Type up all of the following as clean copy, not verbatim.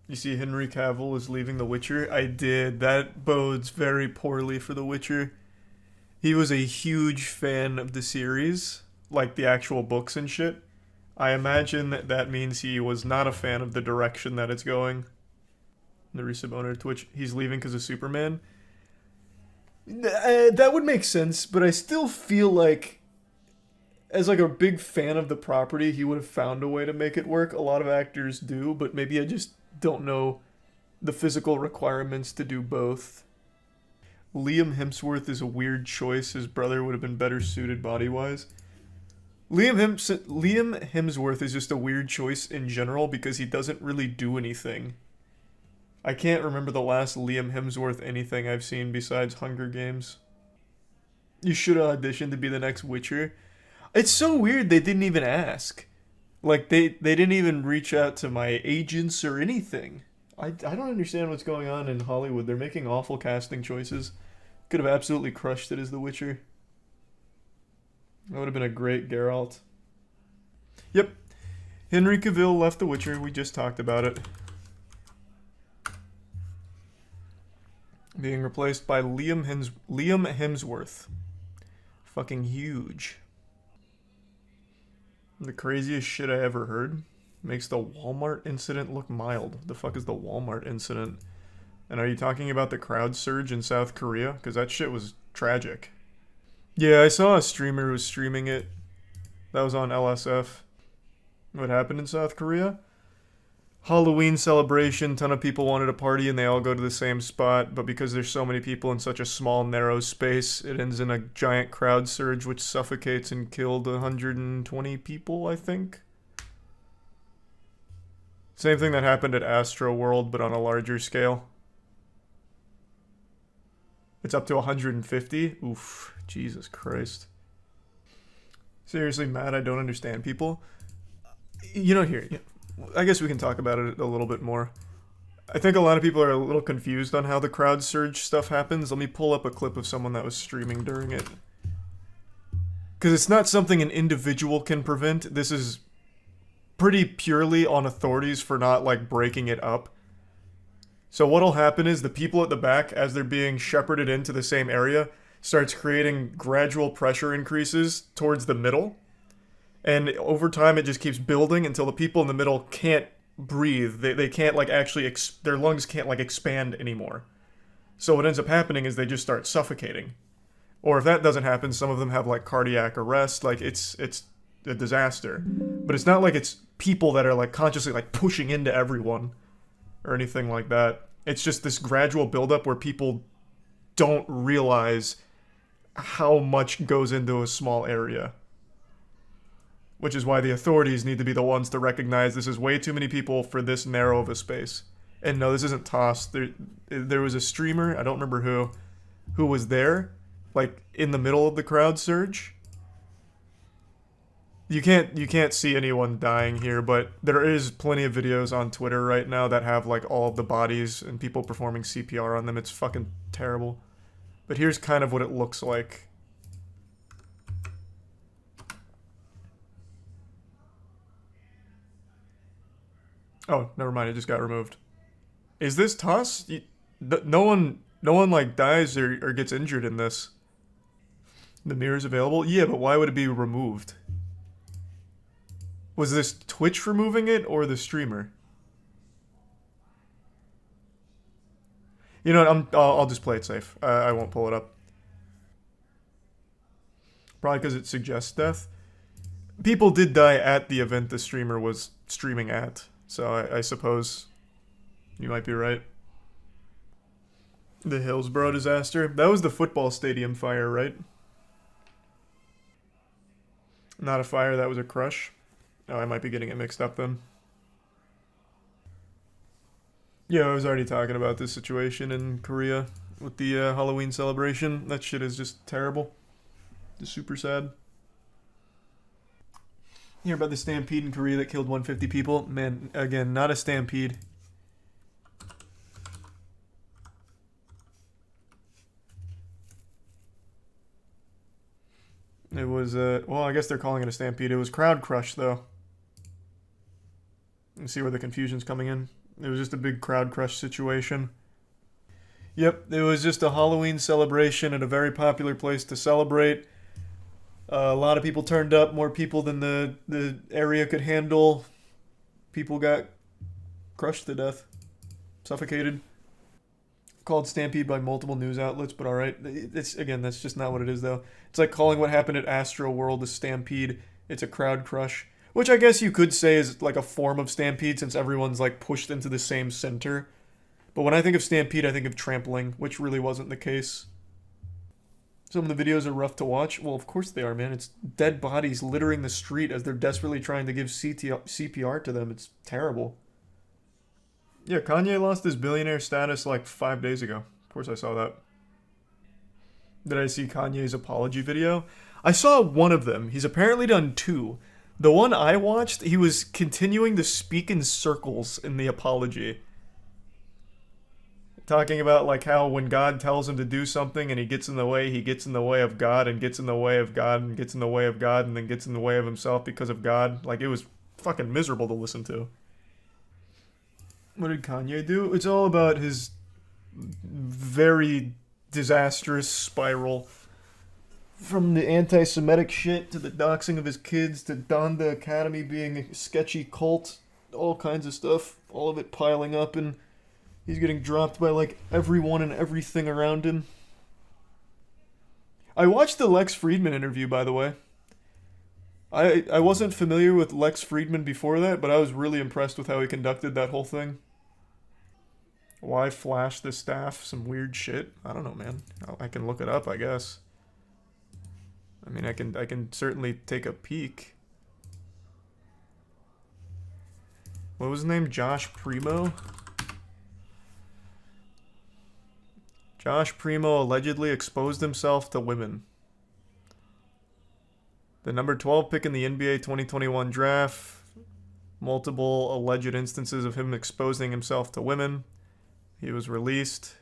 You see Henry Cavill is leaving The Witcher? I did. That bodes very poorly for The Witcher. He was a huge fan of the series, like the actual books and shit. I imagine that means he was not a fan of the direction that it's going. The resub owner of Twitch, he's leaving because of Superman. That would make sense, but I still feel like, as like a big fan of the property, he would have found a way to make it work. A lot of actors do, but maybe I just don't know the physical requirements to do both. Liam Hemsworth is a weird choice. His brother would have been better suited body-wise. Liam Hemsworth is just a weird choice in general because he doesn't really do anything. I can't remember the last Liam Hemsworth anything I've seen besides Hunger Games. You should audition to be the next Witcher. It's so weird they didn't even ask. Like, they didn't even reach out to my agents or anything. I don't understand what's going on in Hollywood. They're making awful casting choices. Could have absolutely crushed it as The Witcher. That would have been a great Geralt. Yep. Henry Cavill left The Witcher. We just talked about it. Being replaced by Liam Hemsworth. Fucking huge. The craziest shit I ever heard. Makes the Walmart incident look mild. The fuck is the Walmart incident? And are you talking about the crowd surge in South Korea? Because that shit was tragic. Yeah, I saw a streamer who was streaming it. That was on LSF. What happened in South Korea? Halloween celebration, ton of people wanted a party and they all go to the same spot, but because there's so many people in such a small, narrow space, it ends in a giant crowd surge which suffocates and killed 120 people, I think. Same thing that happened at Astro World, but on a larger scale. It's up to 150? Oof, Jesus Christ. Seriously, Matt, I don't understand people. You know, here, I guess we can talk about it a little bit more. I think a lot of people are a little confused on how the crowd surge stuff happens. Let me pull up a clip of someone that was streaming during it. Because it's not something an individual can prevent. This is pretty purely on authorities for not, like, breaking it up. So what'll happen is the people at the back, as they're being shepherded into the same area, starts creating gradual pressure increases towards the middle. And over time, it just keeps building until the people in the middle can't breathe. They can't, like, actually, their lungs can't, like, expand anymore. So what ends up happening is they just start suffocating. Or if that doesn't happen, some of them have, like, cardiac arrest. Like, it's a disaster. But it's not like it's people that are, like, consciously, like, pushing into everyone or anything like that. It's just this gradual buildup where people don't realize how much goes into a small area. Which is why the authorities need to be the ones to recognize this is way too many people for this narrow of a space. And no, this isn't tossed. There was a streamer, I don't remember who was there, like, in the middle of the crowd surge. You can't see anyone dying here, but there is plenty of videos on Twitter right now that have, like, all of the bodies and people performing CPR on them. It's fucking terrible. But here's kind of what it looks like. Oh, never mind. It just got removed. Is this toss? No one like dies or gets injured in this. The mirror's available? Yeah, but why would it be removed? Was this Twitch removing it or the streamer? You know what? I'll just play it safe. I won't pull it up. Probably because it suggests death. People did die at the event the streamer was streaming at. So I suppose you might be right. The Hillsborough disaster. That was the football stadium fire, right? Not a fire, that was a crush. Oh, I might be getting it mixed up then. Yeah, I was already talking about this situation in Korea with the Halloween celebration. That shit is just terrible. Just super sad. You hear about the stampede in Korea that killed 150 people? Man, again, not a stampede. It was, well, I guess they're calling it a stampede. It was crowd crush, though. You see where the confusion's coming in? It was just a big crowd crush situation. Yep, it was just a Halloween celebration at a very popular place to celebrate. A lot of people turned up, more people than the area could handle. People got crushed to death, suffocated. Called Stampede by multiple news outlets, but alright. It's, again, that's just not what it is, though. It's like calling what happened at Astro World a stampede. It's a crowd crush. Which I guess you could say is like a form of stampede, since everyone's like pushed into the same center. But when I think of stampede, I think of trampling, which really wasn't the case. Some of the videos are rough to watch. Well, of course they are, man. It's dead bodies littering the street as they're desperately trying to give CPR to them. It's terrible. Yeah, Kanye lost his billionaire status like 5 days ago. Of course I saw that. Did I see Kanye's apology video? I saw one of them. He's apparently done 2. The one I watched, he was continuing to speak in circles in the apology. Talking about like how when God tells him to do something and he gets in the way, he gets in the way of God and gets in the way of God and gets in the way of God and then gets in the way of himself because of God. Like, it was fucking miserable to listen to. What did Kanye do? It's all about his very disastrous spiral. From the anti-Semitic shit to the doxing of his kids to Donda Academy being a sketchy cult. All kinds of stuff. All of it piling up, and he's getting dropped by like everyone and everything around him. I watched the Lex Friedman interview, by the way. I wasn't familiar with Lex Friedman before that, but I was really impressed with how he conducted that whole thing. Why flash the staff some weird shit? I don't know, man. I can look it up, I guess. I mean, I can certainly take a peek. What was his name? Josh Primo? Josh Primo allegedly exposed himself to women. The number 12 pick in the NBA 2021 draft. Multiple alleged instances of him exposing himself to women. He was released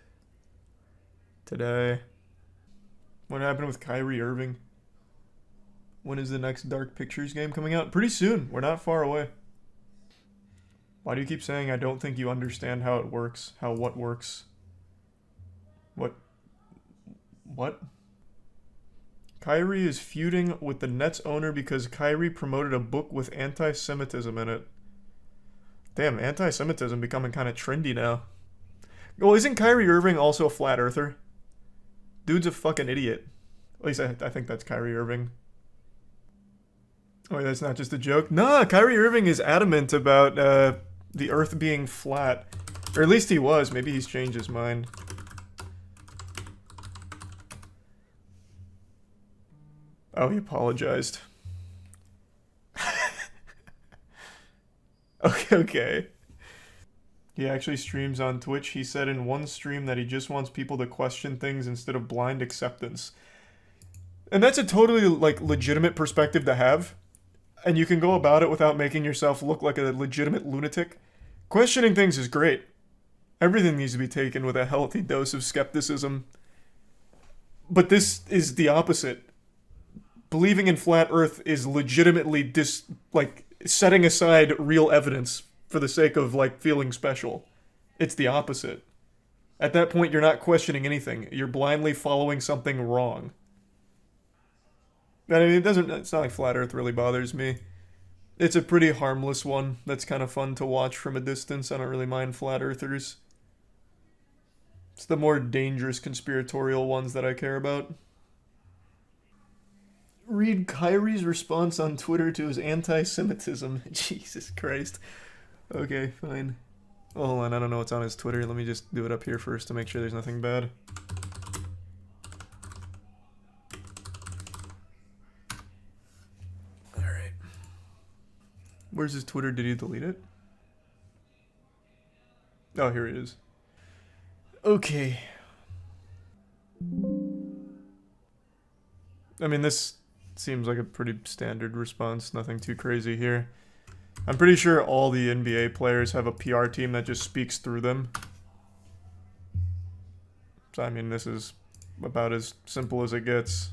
today. What happened with Kyrie Irving? When is the next Dark Pictures game coming out? Pretty soon. We're not far away. Why do you keep saying I don't think you understand how it works? How what works? What? Kyrie is feuding with the Nets owner because Kyrie promoted a book with anti-Semitism in it. Damn, anti-Semitism becoming kind of trendy now. Well, isn't Kyrie Irving also a flat earther? Dude's a fucking idiot. At least I think that's Kyrie Irving. Oh, that's not just a joke? Nah, Kyrie Irving is adamant about the earth being flat. Or at least he was. Maybe he's changed his mind. Oh, he apologized. Okay. He actually streams on Twitch. He said in one stream that he just wants people to question things instead of blind acceptance. And that's a totally, like, legitimate perspective to have. And you can go about it without making yourself look like a legitimate lunatic. Questioning things is great. Everything needs to be taken with a healthy dose of skepticism. But this is the opposite. Believing in flat Earth is legitimately setting aside real evidence for the sake of, like, feeling special. It's the opposite. At that point, you're not questioning anything. You're blindly following something wrong. I mean, it's not like flat Earth really bothers me. It's a pretty harmless one that's kind of fun to watch from a distance. I don't really mind flat Earthers. It's the more dangerous conspiratorial ones that I care about. Read Kyrie's response on Twitter to his anti-Semitism. Jesus Christ. Okay, fine. Oh, hold on, I don't know what's on his Twitter. Let me just do it up here first to make sure there's nothing bad. Alright. Where's his Twitter? Did he delete it? Oh, here it is. Okay. I mean, this seems like a pretty standard response. Nothing too crazy here. I'm pretty sure all the NBA players have a PR team that just speaks through them. So, I mean, this is about as simple as it gets.